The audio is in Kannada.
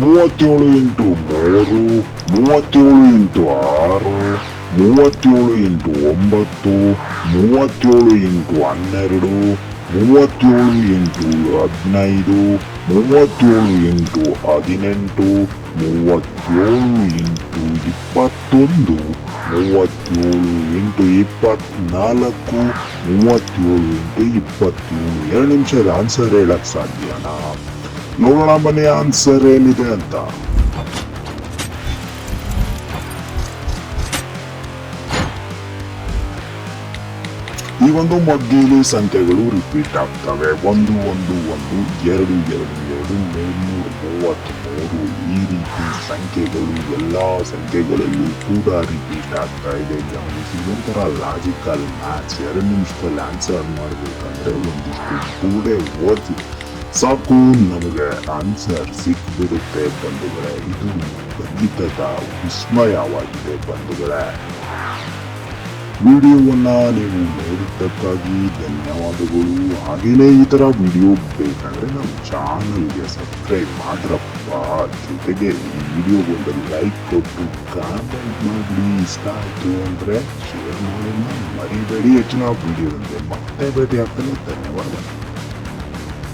37 into 3, 37 into 6, 37 into 9, 37 into 12, 37 into 15, 37 into 18, 37 into 24, 37 into 27. 2 ನಿಮಿಷದ ಆನ್ಸರ್ ಹೇಳಕ್ ಸಾಧ್ಯನಾ? ನೋಡೋಣ ಬನ್ನಿ ಆನ್ಸರ್ ಏನಿದೆ ಅಂತ. ಈ ಒಂದು ಮಧ್ಯದಲ್ಲಿ ಸಂಖ್ಯೆಗಳು ರಿಪೀಟ್ ಆಗ್ತವೆ. 1 1 1, 2 2 2, 333. ಈ ರೀತಿ ಸಂಖ್ಯೆಗಳು ಎಲ್ಲಾ ಸಂಖ್ಯೆಗಳಲ್ಲೂ ಕೂಡ ರಿಪೀಟ್ ಆಗ್ತಾ ಇದೆ. ಗಮನಿಸಿ, ಒಂಥರ ಲಾಜಿಕಲ್ ಮ್ಯಾಥ್ಸ್. 2 ನಿಮಿಷದಲ್ಲಿ ಆನ್ಸರ್ ಮಾಡ್ಬೇಕಂದ್ರೆ ಒಂದಿಷ್ಟು ಕೂಡೆ ಓದಿ ಸಾಕು, ನಮಗೆ ಆನ್ಸರ್ ಸಿಕ್ಬಿಡುತ್ತೆ ಬಂಧುಗಳೇ. ಇದು ಗಣಿತದ ವಿಸ್ಮಯವಾಗಿದೆ ಬಂಧುಗಳೇ. ವಿಡಿಯೋವನ್ನ ನೀವು ನೋಡಿದ್ದಕ್ಕಾಗಿ ಧನ್ಯವಾದಗಳು. ಹಾಗೇನೇ ಈ ತರ ವಿಡಿಯೋ ಬೇಕಂದ್ರೆ ನಮ್ಮ ಚಾನಲ್ಗೆ ಸಬ್ಸ್ಕ್ರೈಬ್ ಮಾಡ್ರಪ್ಪ. ಜೊತೆಗೆ ಈ ವಿಡಿಯೋಗೊಂದು ಲೈಕ್ ಕೊಟ್ಟು ಕಾಮೆಂಟ್ ಮಾಡಿ. ಇಷ್ಟ ಆಯ್ತು ಅಂದ್ರೆ ಶೇರ್ ಮಾಡೋಣ ಮರಿಬೇಡಿ. ಹೆಚ್ಚಿನ ವಿಡಿಯೋದಂತೆ ಮತ್ತೆ ಭೇಟಿ ಆಗ್ತಾನೆ. ಧನ್ಯವಾದ.